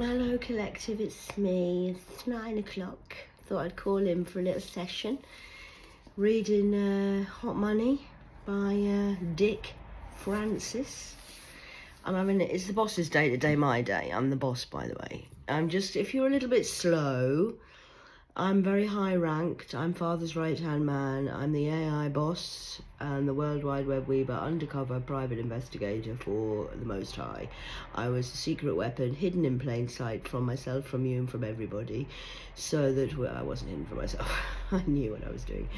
Hello collective, it's me. It's 9 o'clock. Thought I'd call in for a little session. Reading Hot Money by Dick Francis. It's the boss's day today, my day. I'm the boss, by the way. If you're a little bit slow, I'm very high ranked. I'm Father's right-hand man. I'm the AI boss and the World Wide Web Weaver undercover private investigator for the Most High. I was a secret weapon hidden in plain sight from myself, from you, and from everybody, so that, well, I wasn't hidden from myself. I knew what I was doing.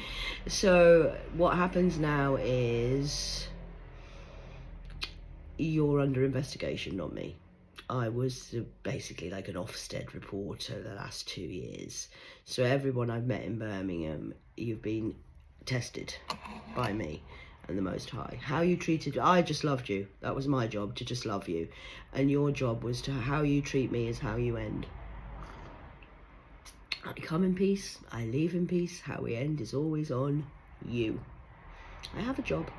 So what happens now is you're under investigation, not me. I was basically like an Ofsted reporter the last 2 years. So everyone I've met in Birmingham, you've been tested by me and the Most High. How you treated, I just loved you. That was my job, to just love you. And your job was to, how you treat me is how you end. I come in peace, I leave in peace. How we end is always on you. I have a job.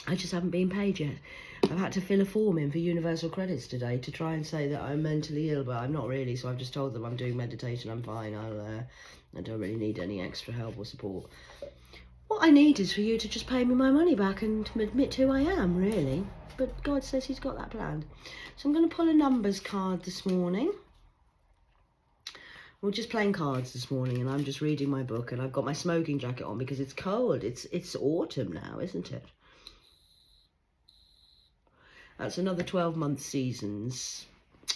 I just haven't been paid yet. I've had to fill a form in for universal credits today to try and say that I'm mentally ill, but I'm not really, so I've just told them I'm doing meditation, I'm fine, I don't really need any extra help or support. What I need is for you to just pay me my money back and admit who I am, really. But God says he's got that planned. So I'm going to pull a numbers card this morning. We're just playing cards this morning, and I'm just reading my book, and I've got my smoking jacket on because it's cold. It's autumn now, isn't it? That's another 12-month seasons,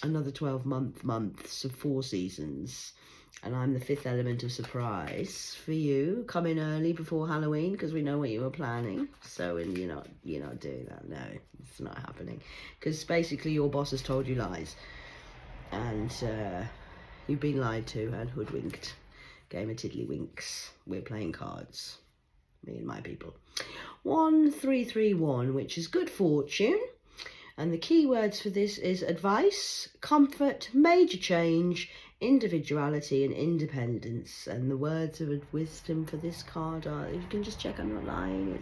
another 12 months of 4 seasons. And I'm the 5th element of surprise for you. Come in early before Halloween because we know what you were planning. So, and you're not doing that. No, it's not happening. Because basically your boss has told you lies. And you've been lied to and hoodwinked. Game of tiddlywinks. We're playing cards. Me and my people. 1331, which is good fortune. And the key words for this is advice, comfort, major change, individuality and independence. And the words of wisdom for this card are, if you can just check I'm not lying,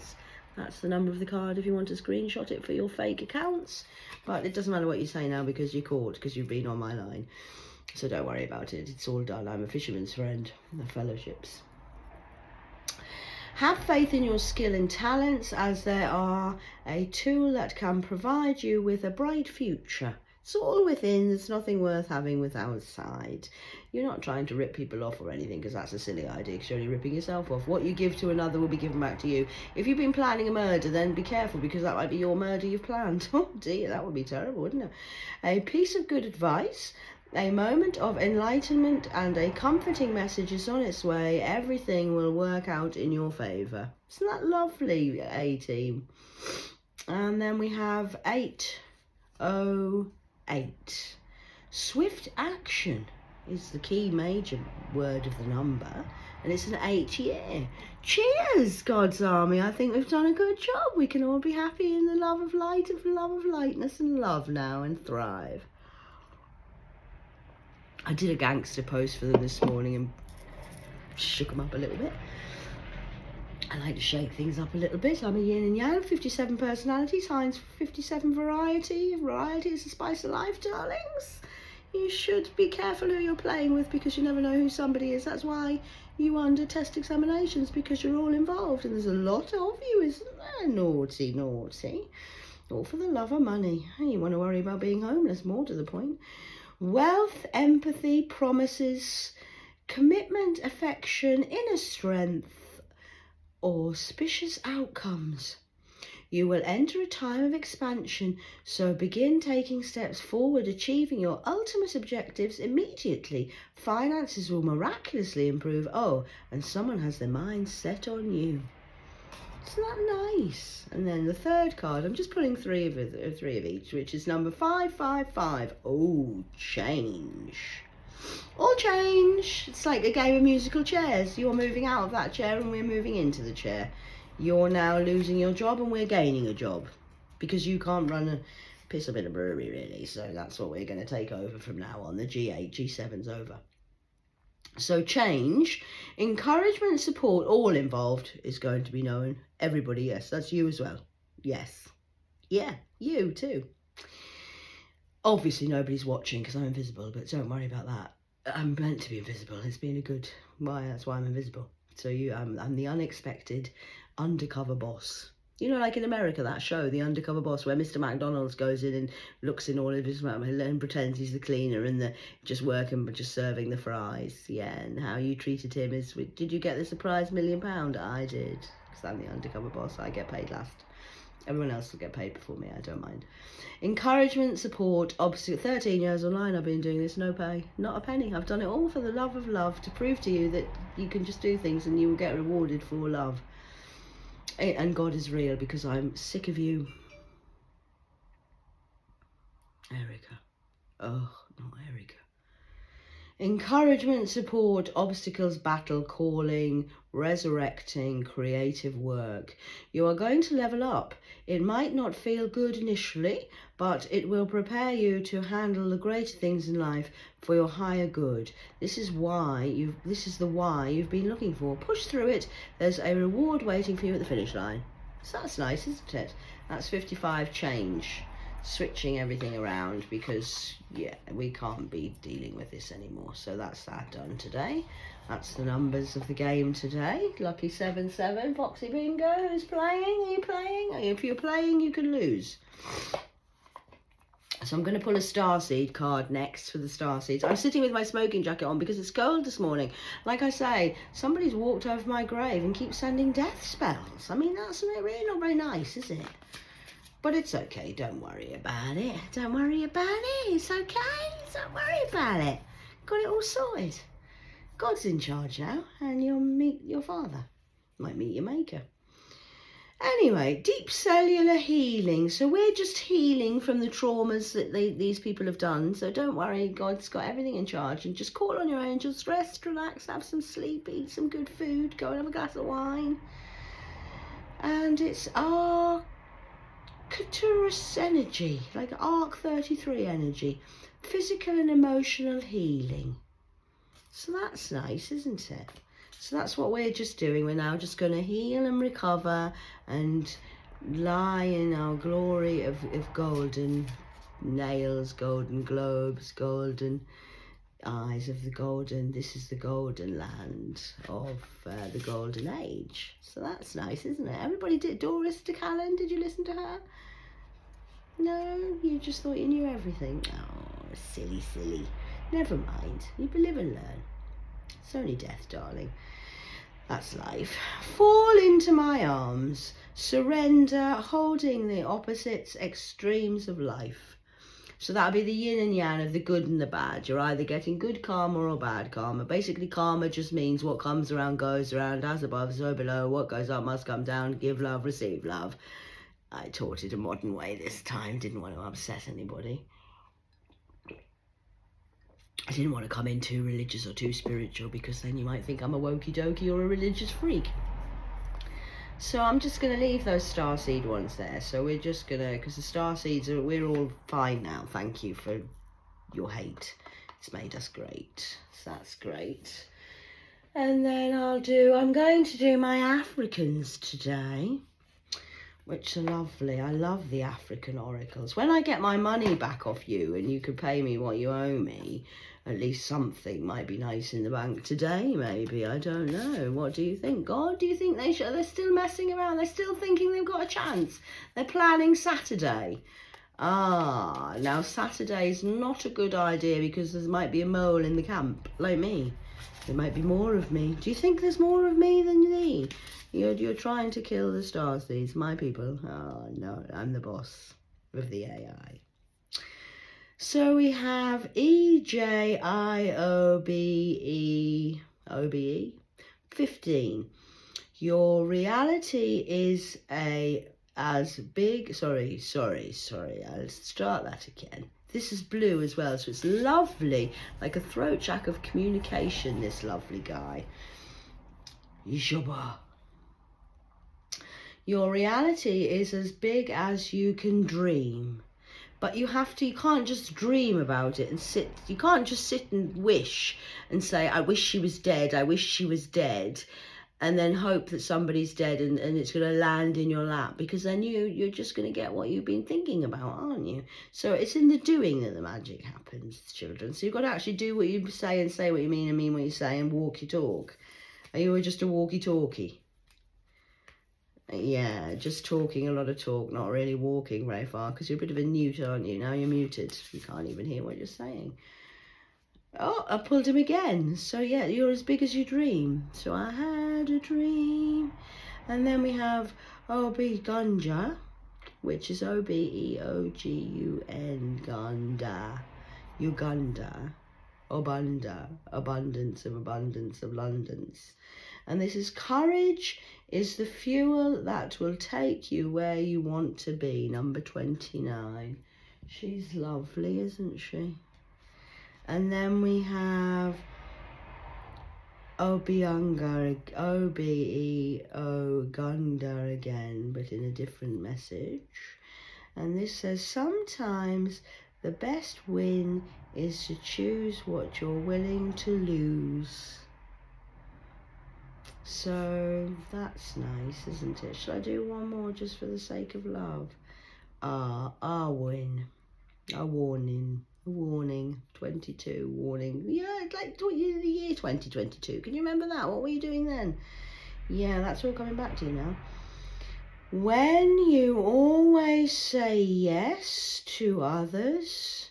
that's the number of the card if you want to screenshot it for your fake accounts. But it doesn't matter what you say now because you're caught, because you've been on my line. So don't worry about it, it's all done. I'm a fisherman's friend, the fellowships. Have faith in your skill and talents, as they are a tool that can provide you with a bright future. It's all within, there's nothing worth having with outside. You're not trying to rip people off or anything, because that's a silly idea, because you're only ripping yourself off. What you give to another will be given back to you. If you've been planning a murder, then be careful, because that might be your murder you've planned. Oh dear, that would be terrible, wouldn't it? A piece of good advice. A moment of enlightenment and a comforting message is on its way. Everything will work out in your favour. Isn't that lovely, A-team? And then we have 808. Swift action is the key major word of the number. And it's an 8 year. Cheers, God's army. I think we've done a good job. We can all be happy in the love of light, of love of lightness and love now and thrive. I did a gangster post for them this morning and shook them up a little bit. I like to shake things up a little bit. I'm a yin and yang, 57 personality times 57 variety. Variety is the spice of life, darlings. You should be careful who you're playing with because you never know who somebody is. That's why you under test examinations, because you're all involved. And there's a lot of you, isn't there? Naughty, naughty. All for the love of money. You want to worry about being homeless, more to the point. Wealth, empathy, promises, commitment, affection, inner strength, auspicious outcomes. You will enter a time of expansion, so begin taking steps forward, achieving your ultimate objectives immediately. Finances will miraculously improve. Oh, and someone has their mind set on you. Isn't that nice? And then the third card, I'm just pulling three of each, which is number 555. Oh, change. All change. It's like a game of musical chairs. You're moving out of that chair and we're moving into the chair. You're now losing your job and we're gaining a job. Because you can't run a piss up in a brewery, really. So that's what we're going to take over from now on. The G8, G7's over. So change, encouragement, support, all involved is going to be known. Everybody, yes, that's you as well. Yes. Yeah, you too. Obviously nobody's watching because I'm invisible, but don't worry about that. I'm meant to be invisible. It's been a good why. That's why I'm invisible. So I'm the unexpected undercover boss. You know, like in America, that show, The Undercover Boss, where Mr. McDonald's goes in and looks in all of his and pretends he's the cleaner and the just working but just serving the fries. Yeah, and how you treated him is, did you get the surprise £1 million? I did, because I'm the undercover boss. I get paid last. Everyone else will get paid before me. I don't mind. Encouragement, support, obstacle. 13 years online I've been doing this, no pay, not a penny. I've done it all for the love of love, to prove to you that you can just do things and you will get rewarded for love. And God is real, because I'm sick of you. Erica. Oh, not Erica. Encouragement, support, obstacles, battle, calling, resurrecting, creative work. You are going to level up. It might not feel good initially, but it will prepare you to handle the greater things in life for your higher good. This is the why you've been looking for. Push through it. There's a reward waiting for you at the finish line. So that's nice, isn't it? That's 55 change. Switching everything around, because yeah, we can't be dealing with this anymore. So that's that done today. That's the numbers of the game today. Lucky 77, Foxy Bingo. Who's playing? Are you playing? If you're playing, you can lose. So I'm going to pull a starseed card next for the starseeds. I'm sitting with my smoking jacket on because it's cold this morning. Like I say, somebody's walked over my grave and keeps sending death spells. I mean, that's really not very nice, is it? But it's okay, don't worry about it. Don't worry about it, it's okay. Don't worry about it. Got it all sorted. God's in charge now, and you'll meet your father. Might meet your maker. Anyway, deep cellular healing. So we're just healing from the traumas that these people have done. So don't worry, God's got everything in charge. And just call on your angels, rest, relax, have some sleep, eat some good food, go and have a glass of wine. And it's ark33 energy, like ark33 energy, physical and emotional healing. So that's nice, isn't it? So that's what we're just doing. We're now just going to heal and recover and lie in our glory of golden nails, golden globes, golden eyes of the golden. This is the golden land of the golden age. So that's nice, isn't it? Everybody did. Doris DeCallan, did you listen to her? No, you just thought you knew everything. Oh, silly. Never mind. You live and learn. It's only death, darling. That's life. Fall into my arms. Surrender, holding the opposites, extremes of life. So that'll be the yin and yang of the good and the bad. You're either getting good karma or bad karma. Basically, karma just means what comes around goes around, as above, so below. What goes up must come down. Give love, receive love. I taught it a modern way this time. Didn't want to upset anybody. I didn't want to come in too religious or too spiritual, because then you might think I'm a wokey dokey or a religious freak. So I'm just going to leave those starseed ones there. So we're just going to, because the starseeds are, we're all fine now. Thank you for your hate. It's made us great. So that's great. And then I'm going to do my Africans today, which are lovely. I love the African oracles. When I get my money back off you and you could pay me what you owe me, at least something might be nice in the bank today, maybe. I don't know. What do you think? God, do you think they're still messing around? They're still thinking they've got a chance. They're planning Saturday. Ah, now Saturday's not a good idea, because there might be a mole in the camp, like me. There might be more of me. Do you think there's more of me than thee? You're trying to kill the starseeds, my people. Oh, no, I'm the boss of the AI. So we have EJIOBE 15. Your reality is as big. Sorry. I'll start that again. This is blue as well, so it's lovely, like a throat jack of communication, this lovely guy. Yishoba. Your reality is as big as you can dream. But you can't just dream about it and sit. You can't just sit and wish and say, I wish she was dead, I wish she was dead. and then hope that somebody's dead and it's going to land in your lap, because then you're just going to get what you've been thinking about, aren't you? So it's in the doing that the magic happens, children. So you've got to actually do what you say and say what you mean and mean what you say and walk your talk. Are you just a walkie-talkie? Yeah, just talking a lot of talk, not really walking very far, because you're a bit of a newt, aren't you? Now you're muted. You can't even hear what you're saying. Oh, I pulled him again. So yeah, you're as big as you dream. So I had a dream. And then we have Gunja, which is Obeogun, Gunda, Uganda, Obunda, abundance of abundance. And this is courage is the fuel that will take you where you want to be, number 29. She's lovely, isn't she? And then we have Obeogunda again, but in a different message. And this says, sometimes the best win is to choose what you're willing to lose. So that's nice, isn't it? Shall I do one more just for the sake of love? Win. A warning. 22, warning. Yeah, like the year 2022. Can you remember that? What were you doing then? Yeah, that's all coming back to you now. When you always say yes to others,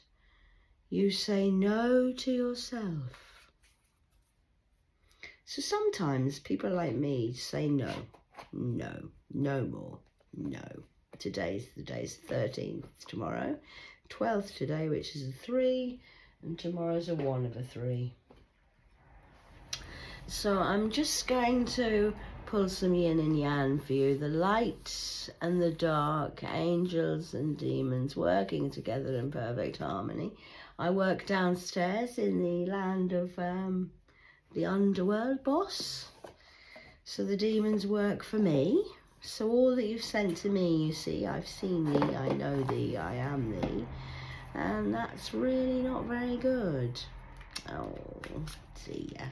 you say no to yourself. So sometimes people like me say no more, no. Today's the day's 13th, tomorrow. 12th today, which is a 3, and tomorrow's a 1 of a 3. So I'm just going to pull some yin and yang for you. The light and the dark, angels and demons working together in perfect harmony. I work downstairs in the land of the underworld, boss. So the demons work for me. So all that you've sent to me, you see, I've seen thee, I know thee, I am thee. And that's really not very good. Oh, dear.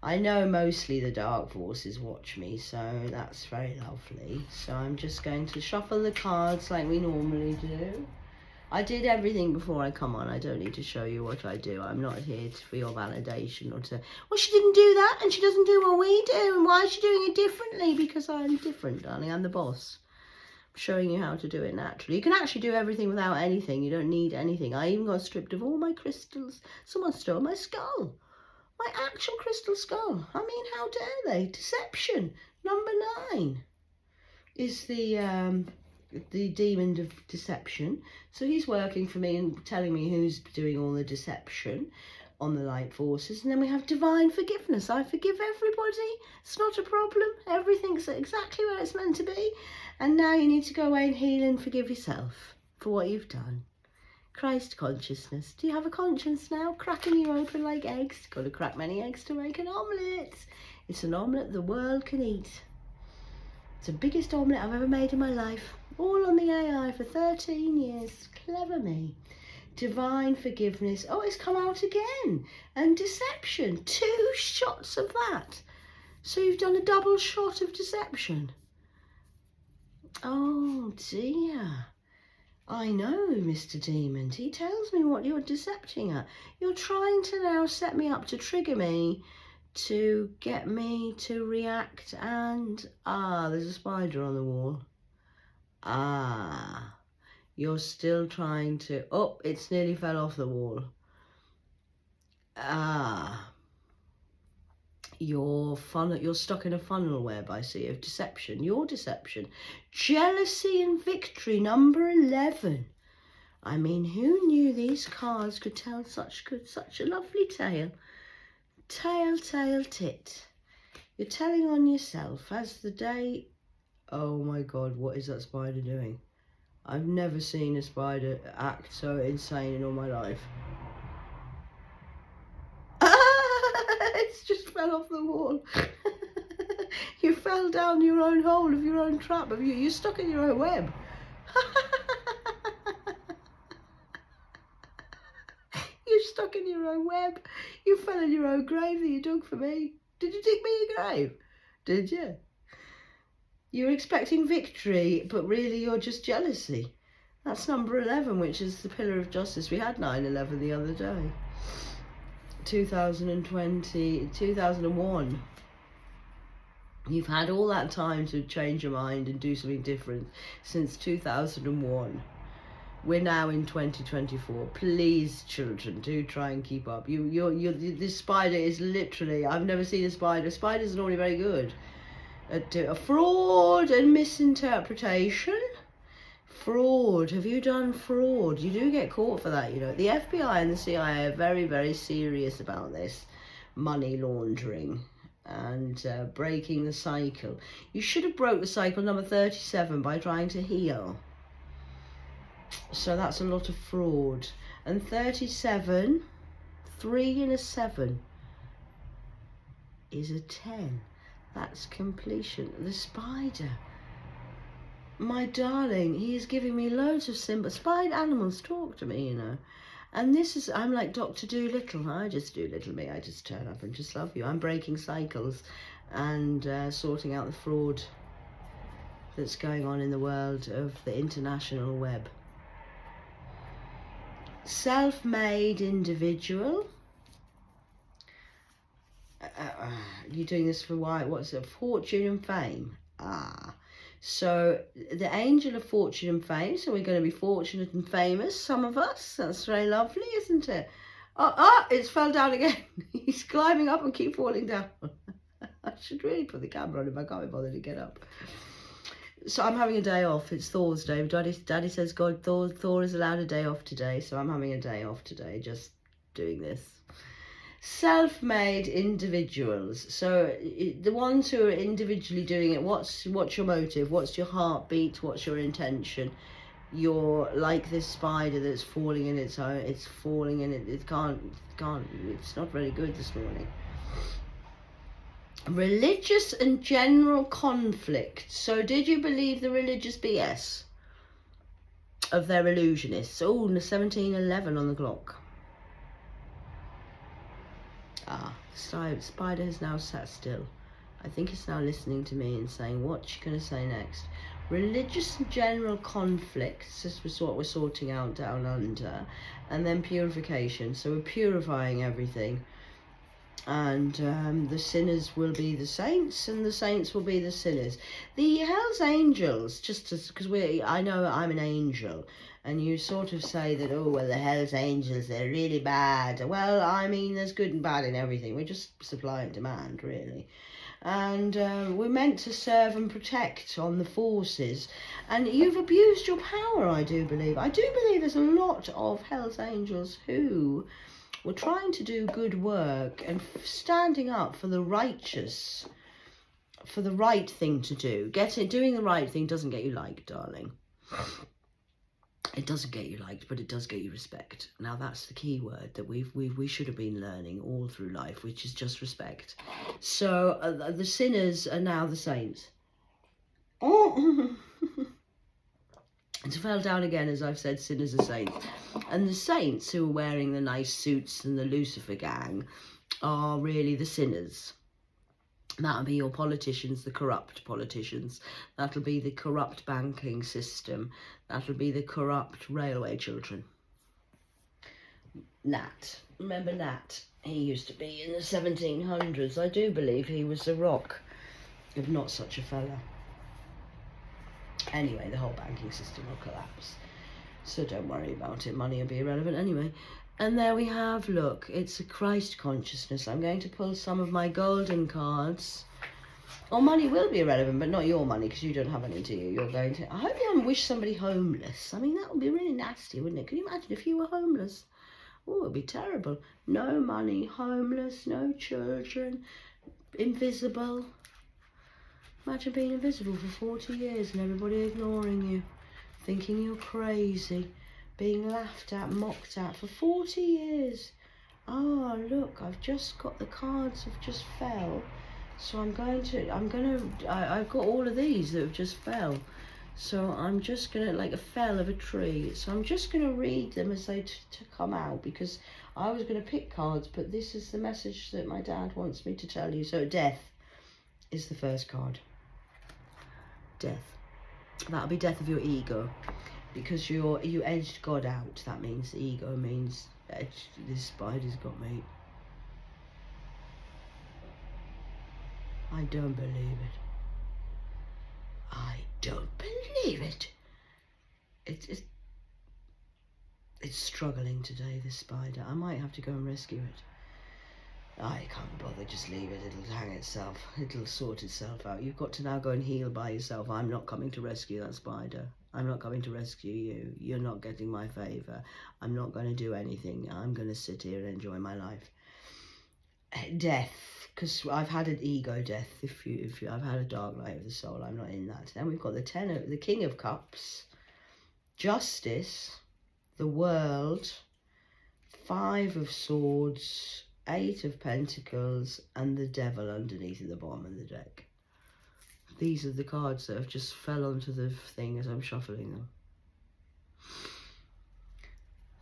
I know mostly the dark forces watch me, so that's very lovely. So I'm just going to shuffle the cards like we normally do. I did everything before I come on. I don't need to show you what I do. I'm not here for your validation or to, well, she didn't do that and she doesn't do what we do. And why is she doing it differently? Because I'm different, darling. I'm the boss. I'm showing you how to do it naturally. You can actually do everything without anything. You don't need anything. I even got stripped of all my crystals. Someone stole my skull. My actual crystal skull. I mean, how dare they? Deception. Number 9 is the demon of deception. So he's working for me and telling me who's doing all the deception on the light forces. And then we have divine forgiveness. I forgive everybody. It's not a problem. Everything's exactly where it's meant to be. And now you need to go away and heal and forgive yourself for what you've done. Christ consciousness. Do you have a conscience now? Cracking you open like eggs. Got to crack many eggs to make an omelette. It's an omelette the world can eat. It's the biggest omelette I've ever made in my life. All on the AI for 13 years. Clever me. Divine forgiveness. Oh, it's come out again. And deception. 2 shots of that. So you've done a double shot of deception. Oh, dear. I know, Mr. Demon. He tells me what you're decepting at. You're trying to now set me up to trigger me, to get me to react, and there's a spider on the wall. You're still trying to, it's nearly fell off the wall. You're stuck in a funnel web, I see, of deception. Your deception. Jealousy and victory, number 11. I mean, who knew these cards could tell such a lovely tale? Tale, tit. You're telling on yourself as the day. Oh my God, what is that spider doing? I've never seen a spider act so insane in all my life. It's just fell off the wall. You fell down your own hole of your own trap. You're stuck in your own web. You're stuck in your own web. You fell in your own grave that you dug for me. Did you dig me a grave? Did you? You're expecting victory, but really you're just jealousy. That's number 11, which is the pillar of justice. We had 9/11 the other day. 2001. You've had all that time to change your mind and do something different since 2001. We're now in 2024. Please, children, do try and keep up. This spider is literally, I've never seen a spider. Spiders are normally very good at fraud and misinterpretation. Fraud. Have you done fraud? You do get caught for that, you know. The FBI and the CIA are very, very serious about this. Money laundering and breaking the cycle. You should have broke the cycle number 37 by trying to heal. So that's a lot of fraud. And 37, 3 and a 7 is a 10. That's completion. The spider. My darling, he is giving me loads of symbols. Spider animals talk to me, you know. And this is, I'm like Dr. Dolittle. I just do little me. I just turn up and just love you. I'm breaking cycles and sorting out the fraud that's going on in the world of the international web. Self-made individual. You're doing this for why? What's it? Fortune and fame. So the angel of fortune and fame. So we're going to be fortunate and famous, some of us. That's very lovely, isn't it? It's fell down again. He's climbing up and keep falling down. I should really put the camera on him. I can't be bothered to get up. So I'm having a day off. It's Thors Day. Daddy says Thor is allowed a day off today. So I'm having a day off today, just doing this. Self-made individuals. So the ones who are individually doing it, what's your motive? What's your heartbeat? What's your intention? You're like this spider that's falling in its own. It's falling in it. It can't. It's not very good this morning. Religious and general conflict. So did you believe the religious BS of their illusionists? Oh, 17:11 on the clock. Spider has now sat still. I think it's now listening to me and saying, what's she going to say next? Religious and general conflicts. This was what we're sorting out down under. And then purification. So we're purifying everything. And the sinners will be the saints, and the saints will be the sinners. The Hell's Angels, because I know I'm an angel, and you sort of say that, oh, well, the Hell's Angels, they're really bad. Well, I mean, there's good and bad in everything. We're just supply and demand, really. And we're meant to serve and protect on the forces. And you've abused your power, I do believe. I do believe there's a lot of Hell's Angels who were trying to do good work and standing up for the righteous, for the right thing to do. Doing the right thing doesn't get you liked, darling. It doesn't get you liked, but it does get you respect. Now that's the key word that we should have been learning all through life, which is just respect. So the sinners are now the saints. It fell down again, as I've said, sinners are saints. And the saints who are wearing the nice suits and the Lucifer gang are really the sinners. That'll be your politicians, the corrupt politicians. That'll be the corrupt banking system. That'll be the corrupt railway children. Nat. Remember Nat? He used to be in the 1700s. I do believe he was the rock of not such a fella. Anyway, the whole banking system will collapse. So don't worry about it. Money will be irrelevant anyway. And there we have, look, it's a Christ consciousness. I'm going to pull some of my golden cards. Oh, money will be irrelevant, but not your money, because you don't have any, do you? You're going to... I hope you don't wish somebody homeless. I mean, that would be really nasty, wouldn't it? Can you imagine if you were homeless? Oh, it would be terrible. No money, homeless, no children, invisible. Imagine being invisible for 40 years and everybody ignoring you, thinking you're crazy, being laughed at, mocked at for 40 years. Oh, look, I've just got the cards have just fell. So I've got all of these that have just fell. So I'm just going to, like a fell of a tree. So I'm just going to read them as they come out, because I was going to pick cards, but this is the message that my dad wants me to tell you. So death. is the first card. Death. That'll be death of your ego, because you edged God out. That means the ego means this spider's got me. I don't believe it. I don't believe it. It's struggling today, this spider. I might have to go and rescue it. I can't bother, just leave it. It'll hang itself. It'll sort itself out. You've got to now go and heal by yourself. I'm not coming to rescue that spider. I'm not coming to rescue you. You're not getting my favour. I'm not going to do anything. I'm going to sit here and enjoy my life. Death, because I've had an ego death. If I've had a dark night of the soul. I'm not in that. Then we've got the King of Cups, Justice, the World, 5 of Swords, 8 of Pentacles, and the Devil underneath at the bottom of the deck. These are the cards that have just fell onto the thing as I'm shuffling them.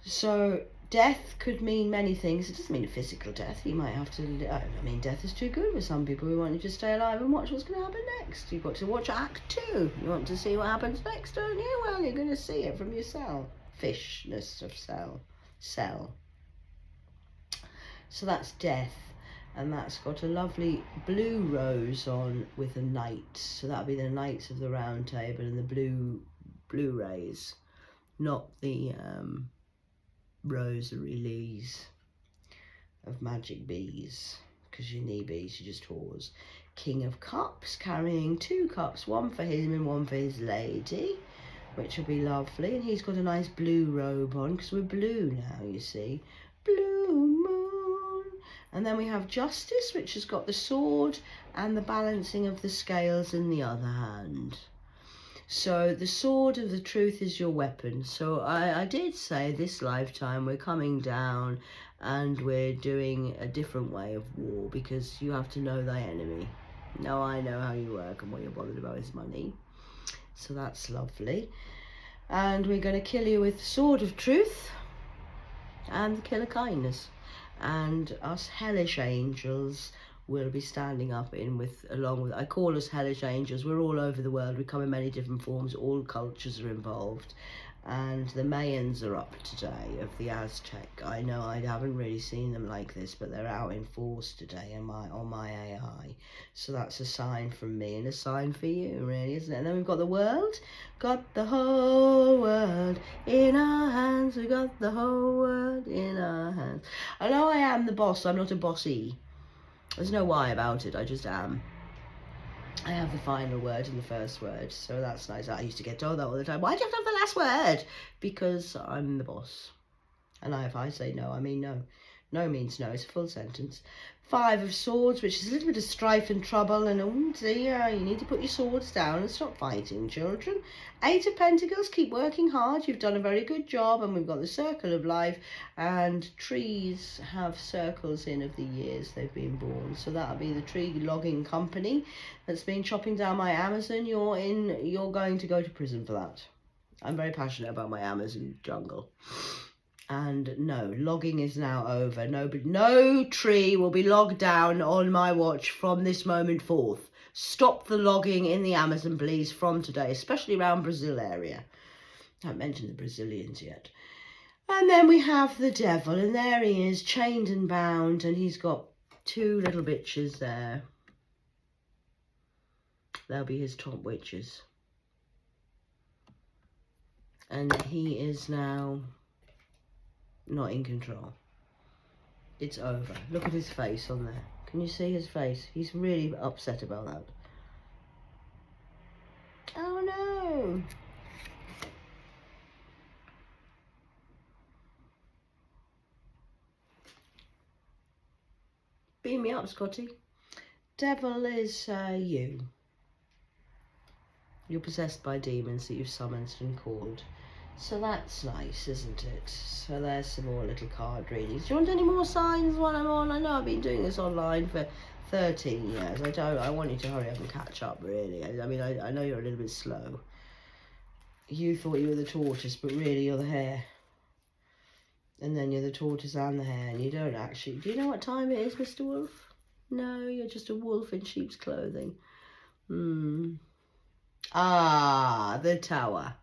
So death could mean many things. It doesn't mean a physical death. You might have to, I mean, death is too good for some people. We want you to stay alive and watch what's going to happen next. You've got to watch Act 2. You want to see what happens next, don't you? Well, you're going to see it from your selfishness of cell. So that's death, and that's got a lovely blue rose on with a knight. So that'll be the Knights of the Round Table and the blue rays, not the rosary leaves of magic bees, because you need bees, you just Thors. King of Cups, carrying 2 cups, one for him and one for his lady, which will be lovely. And he's got a nice blue robe on, because we're blue now, you see. Blue moon. And then we have Justice, which has got the sword and the balancing of the scales in the other hand. So the sword of the truth is your weapon. So I did say this lifetime we're coming down and we're doing a different way of war, because you have to know thy enemy. Now I know how you work, and what you're bothered about is money. So that's lovely. And we're going to kill you with the sword of truth and the kill of kindness. And us hellish angels will be standing up along with, I call us hellish angels. We're all over the world. We come in many different forms. All cultures are involved. And the Mayans are up today, of the Aztec. I know I haven't really seen them like this, but they're out in force today on my AI. So that's a sign from me and a sign for you, really, isn't it? And then we've got the world. Got the whole world in our hands. We got the whole world in our hands. I know I am the boss. I'm not a bossy. There's no why about it. I just am. I have the final word in the first word, so that's nice. I used to get told that all the time. Why do you have to have the last word? Because I'm the boss. And if I say no, I mean no. No means no. It's a full sentence. 5 of Swords, which is a little bit of strife and trouble. And oh dear, you need to put your swords down and stop fighting, children. 8 of Pentacles, keep working hard. You've done a very good job. And we've got the Circle of Life. And trees have circles in of the years they've been born. So that'll be the tree logging company that's been chopping down my Amazon. You're going to go to prison for that. I'm very passionate about my Amazon jungle. And no, logging is now over. No tree will be logged down on my watch from this moment forth. Stop the logging in the Amazon, please, from today, especially around Brazil area. I haven't mentioned the Brazilians yet. And then we have the Devil, and there he is, chained and bound, and he's got 2 little bitches there. They'll be his top witches. And he is now not in control. It's over. Look at his face on there. Can you see his face? He's really upset about that. Oh no! Beam me up, Scotty. Devil is you. You're possessed by demons that you've summoned and called. So that's nice, isn't it? So there's some more little card readings. Do you want any more signs while I'm on? I know I've been doing this online for 13 years. I want you to hurry up and catch up, really. I mean, I know you're a little bit slow. You thought you were the tortoise, but really you're the hare. And then you're the tortoise and the hare, and you don't actually. Do you know what time it is, Mr. Wolf? No, you're just a wolf in sheep's clothing. Ah, the tower.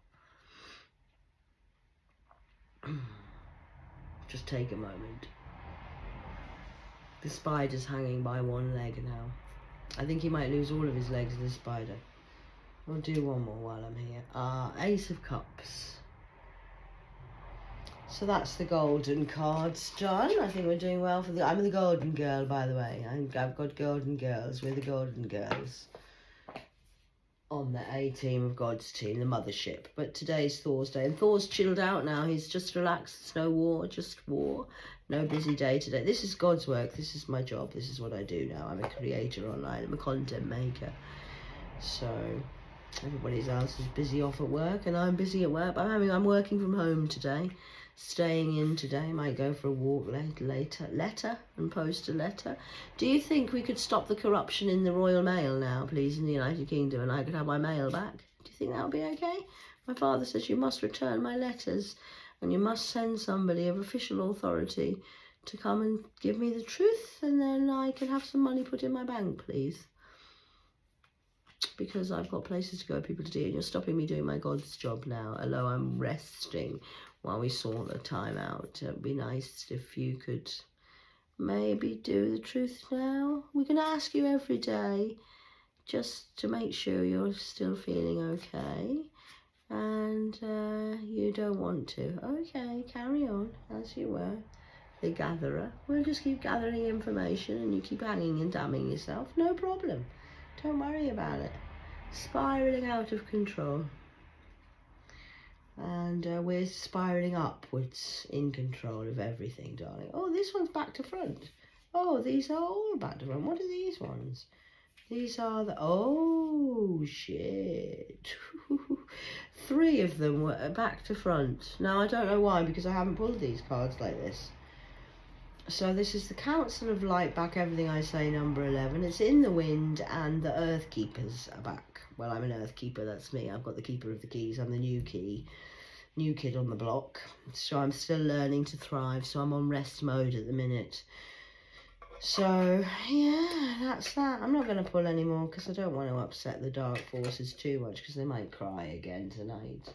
Just take a moment. The spider's hanging by one leg now. I think he might lose all of his legs, this spider. I'll do one more while I'm here. Ace of Cups. So that's the golden cards done. I think we're doing well for the... I'm the golden girl, by the way. I've got golden girls. We're the golden girls. On the A team of God's team, the mothership. But today's Thors day. And Thors chilled out now. He's just relaxed. It's no war, just war. No busy day today. This is God's work. This is my job. This is what I do now. I'm a creator online. I'm a content maker. So... everybody else is busy off at work, and I'm busy at work. But I'm working from home today, staying in today. Might go for a walk later and post a letter. Do you think we could stop the corruption in the Royal Mail now, please, in the United Kingdom, and I could have my mail back? Do you think that would be okay? My father says you must return my letters, and you must send somebody of official authority to come and give me the truth, and then I can have some money put in my bank, please. Because I've got places to go, people to do, and you're stopping me doing my God's job now, although I'm resting while we sort the time out. It would be nice if you could maybe do the truth now. We're going to ask you every day just to make sure you're still feeling okay, and you don't want to. Okay, carry on as you were, the gatherer. We'll just keep gathering information, and you keep hanging and damning yourself. No problem. Don't worry about it. Spiralling out of control. And we're spiralling upwards in control of everything, darling. Oh, this one's back to front. Oh, these are all back to front. What are these ones? These are the... oh, shit. 3 of them were back to front. Now, I don't know why, because I haven't pulled these cards like this. So this is the Council of Light back, everything I say, number 11. It's in the wind, and the Earth Keepers are back. Well, I'm an Earth Keeper, that's me. I've got the Keeper of the Keys. I'm the new kid on the block. So I'm still learning to thrive, so I'm on rest mode at the minute. So, yeah, that's that. I'm not going to pull anymore because I don't want to upset the dark forces too much, because they might cry again tonight.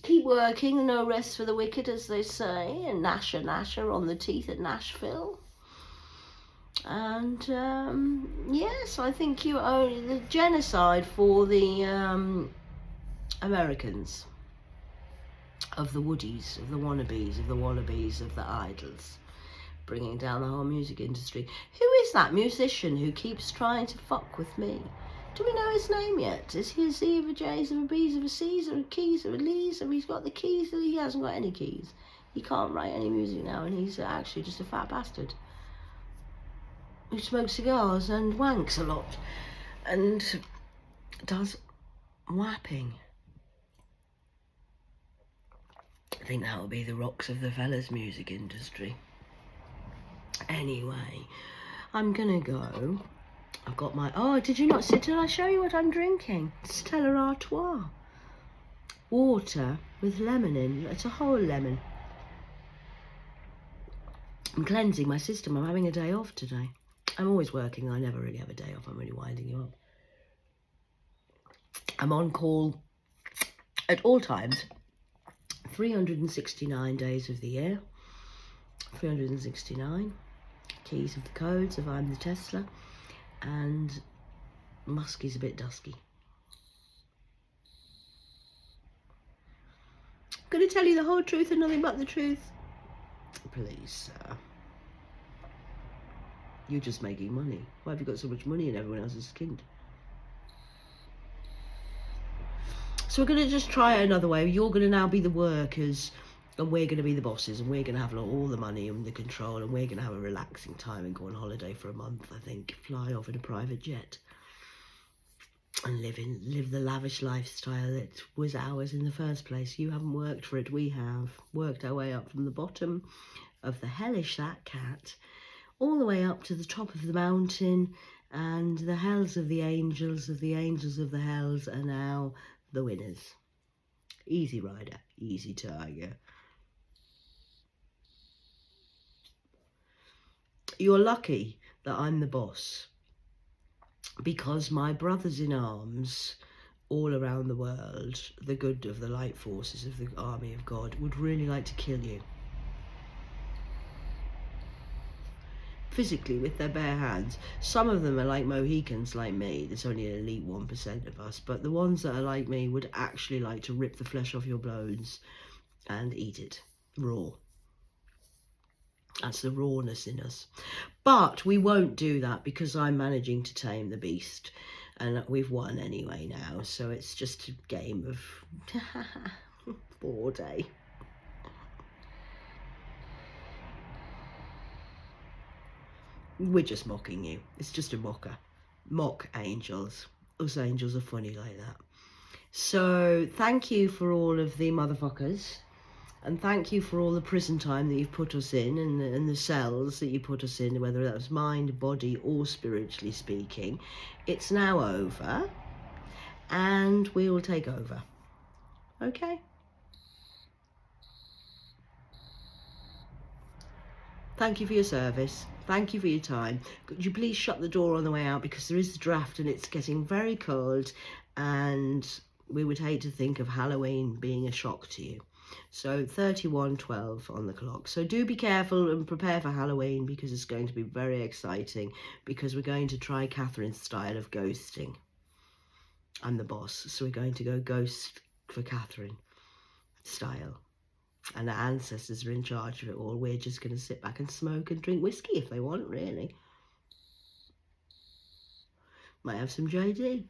Keep working, no rest for the wicked, as they say, and Nasher on the teeth at Nashville. And yes, I think you owe the genocide for the Americans, of the woodies, of the wannabes, of the wallabies, of the idols, bringing down the whole music industry. Who is that musician who keeps trying to fuck with me? Do we know his name yet? Is he a Z of a J's of a B's of a C's of a keys of a Lee's? Have he's got the keys? He hasn't got any keys. He can't write any music now, and he's actually just a fat bastard who smokes cigars and wanks a lot and does whapping. I think that will be the rocks of the fellas music industry. Anyway, I'm gonna go. I've got my... oh, did you not see? Did I show you what I'm drinking? Stella Artois. Water with lemon in. It's a whole lemon. I'm cleansing my system. I'm having a day off today. I'm always working. I never really have a day off. I'm really winding you up. I'm on call at all times. 369 days of the year. 369. Keys of the codes of I'm the Tesla. And Muskie's a bit dusky. I'm going to tell you the whole truth and nothing but the truth. Please, sir. You're just making money. Why have you got so much money and everyone else is skinned? So we're going to just try it another way. You're going to now be the workers, and we're going to be the bosses, and we're going to have all the money and the control, and we're going to have a relaxing time and go on holiday for a month, I think. Fly off in a private jet and live the lavish lifestyle that was ours in the first place. You haven't worked for it. We have worked our way up from the bottom of the hellish that cat all the way up to the top of the mountain, and the hells of the angels of the hells are now the winners. Easy rider, easy tiger. You're lucky that I'm the boss, because my brothers in arms all around the world, the good of the light forces of the army of God, would really like to kill you. Physically, with their bare hands. Some of them are like Mohicans like me. There's only an elite 1% of us, but the ones that are like me would actually like to rip the flesh off your bones and eat it raw. That's the rawness in us. But we won't do that, because I'm managing to tame the beast, and we've won anyway now, so it's just a game of 4 day. We're just mocking you. It's just a mocker. Mock angels. Us angels are funny like that. So thank you for all of the motherfuckers, and thank you for all the prison time that you've put us in, and the cells that you put us in, whether that was mind, body, or spiritually speaking. It's now over, and we will take over. Okay? Thank you for your service. Thank you for your time. Could you please shut the door on the way out, because there is the draft and it's getting very cold, and we would hate to think of Halloween being a shock to you. So 31:12 on the clock. So do be careful and prepare for Halloween, because it's going to be very exciting, because we're going to try Catherine's style of ghosting. I'm the boss, so we're going to go ghost for Catherine style. And our ancestors are in charge of it all. We're just going to sit back and smoke and drink whiskey if they want, really. Might have some JD.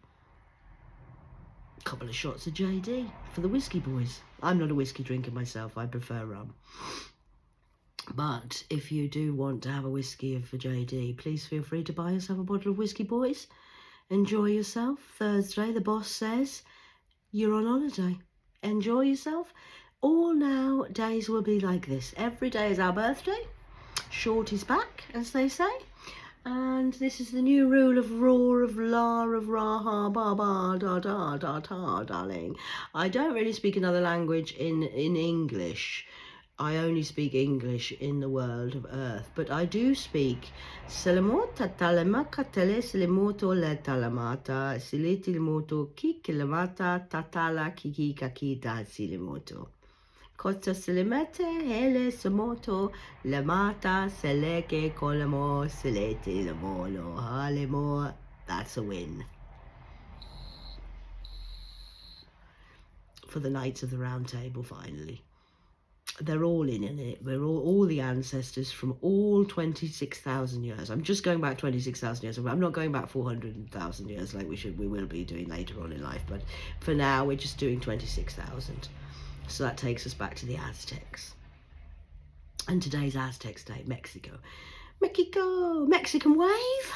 A couple of shots of JD for the whiskey boys. I'm not a whiskey drinker myself. I prefer rum. But if you do want to have a whiskey for JD, please feel free to buy yourself a bottle of whiskey, boys. Enjoy yourself. Thursday, the boss says, you're on holiday. Enjoy yourself. All now days will be like this. Every day is our birthday. Shorty's back, as they say. And this is the new rule of roar, of la, of raha, ba ba, da da, da da, darling. I don't really speak another language in English. I only speak English in the world of Earth. But I do speak Selamota talama katele selemoto le talamata silitimoto kikilamata tatala kiki kakita silimoto. Costa selemete hele semoto lemata seleke kolamo selete lemolo halemo. That's a win for the Knights of the Round Table. Finally, they're all in it. We're all the ancestors from all 26,000 years. I'm just going back 26,000 years. I'm not going back 400,000 years like we will be doing later on in life. But for now, we're just doing 26,000. So that takes us back to the Aztecs. And today's Aztecs Day, Mexico. Mexican wave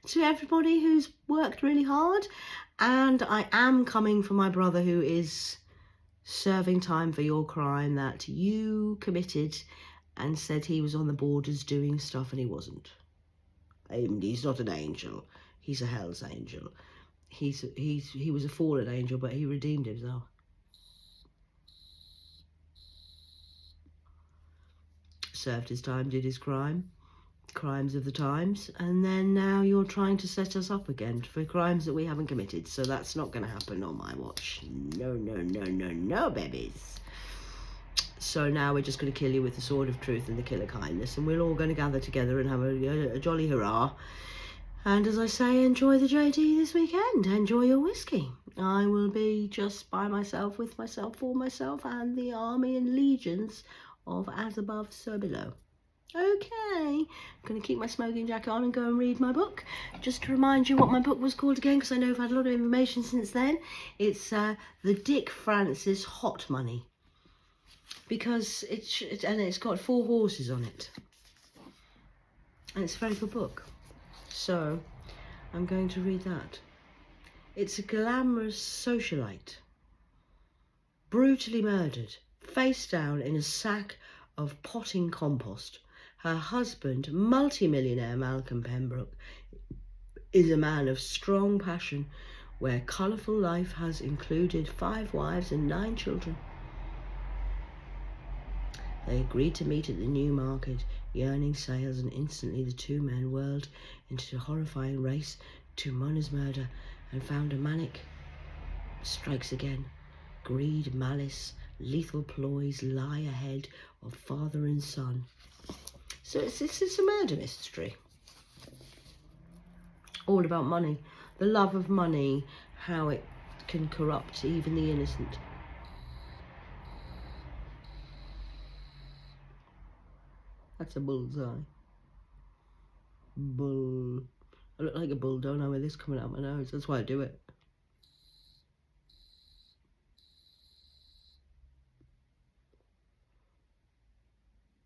to everybody who's worked really hard. And I am coming for my brother, who is serving time for your crime that you committed and said he was on the borders doing stuff, and he wasn't. He's not an angel. He's a hell's angel. He was a fallen angel, but he redeemed himself. Served his time, did his crimes of the times, and then now you're trying to set us up again for crimes that we haven't committed. So that's not going to happen on my watch. No, no, no, no, no, babies. So now we're just going to kill you with the sword of truth and the kill of kindness, and we're all going to gather together and have a jolly hurrah. And as I say, enjoy the JD this weekend. Enjoy your whiskey. I will be just by myself, with myself, for myself, and the army and legions of as above, so below. Okay, I'm going to keep my smoking jacket on and go and read my book. Just to remind you what my book was called again, because I know I've had a lot of information since then. It's the Dick Francis Hot Money, because it's got 4 horses on it, and it's a very good book. So I'm going to read that. It's a glamorous socialite, brutally murdered, face down in a sack of potting compost. Her husband, multi-millionaire Malcolm Pembroke, is a man of strong passion, where colourful life has included 5 wives and 9 children. They agreed to meet at the New Market Yearning sails, and instantly the two men whirled into a horrifying race to Mona's murder, and found a manic strikes again. Greed, malice, lethal ploys lie ahead of father and son. So it's a murder mystery. All about money. The love of money, how it can corrupt even the innocent. That's a bullseye. Bull. I look like a bull, don't I, with this coming out my nose? That's why I do it.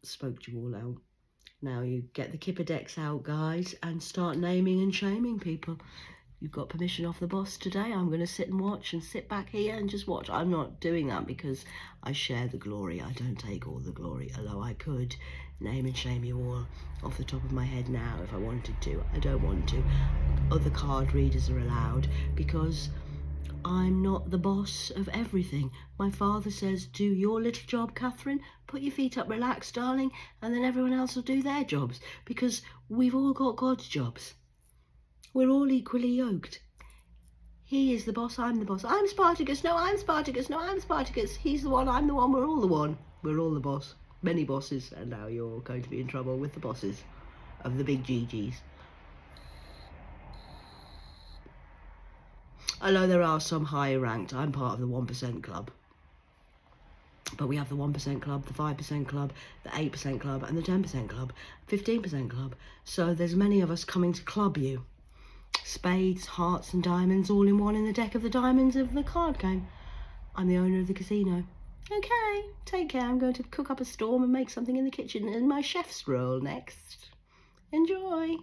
Spoke you all out. Now you get the kipper decks out, guys, and start naming and shaming people. You've got permission off the boss today. I'm going to sit and watch and sit back here and just watch. I'm not doing that because I share the glory. I don't take all the glory, although I could name and shame you all off the top of my head now if I wanted to. I don't want to. Other card readers are allowed because I'm not the boss of everything. My father says, do your little job, Catherine. Put your feet up, relax, darling, and then everyone else will do their jobs, because we've all got God's jobs. We're all equally yoked. He is the boss, I'm the boss. I'm Spartacus, no, I'm Spartacus, no, I'm Spartacus. He's the one, I'm the one, we're all the one. We're all the boss. Many bosses, and now you're going to be in trouble with the bosses of the big GGs. Although there are some higher ranked, I'm part of the 1% club. But we have the 1% club, the 5% club, the 8% club, and the 10% club, 15% club. So there's many of us coming to club you. Spades, hearts, and diamonds all in one in the deck of the diamonds of the card game. I'm the owner of the casino. Okay, take care. I'm going to cook up a storm and make something in the kitchen in my chef's role next. Enjoy.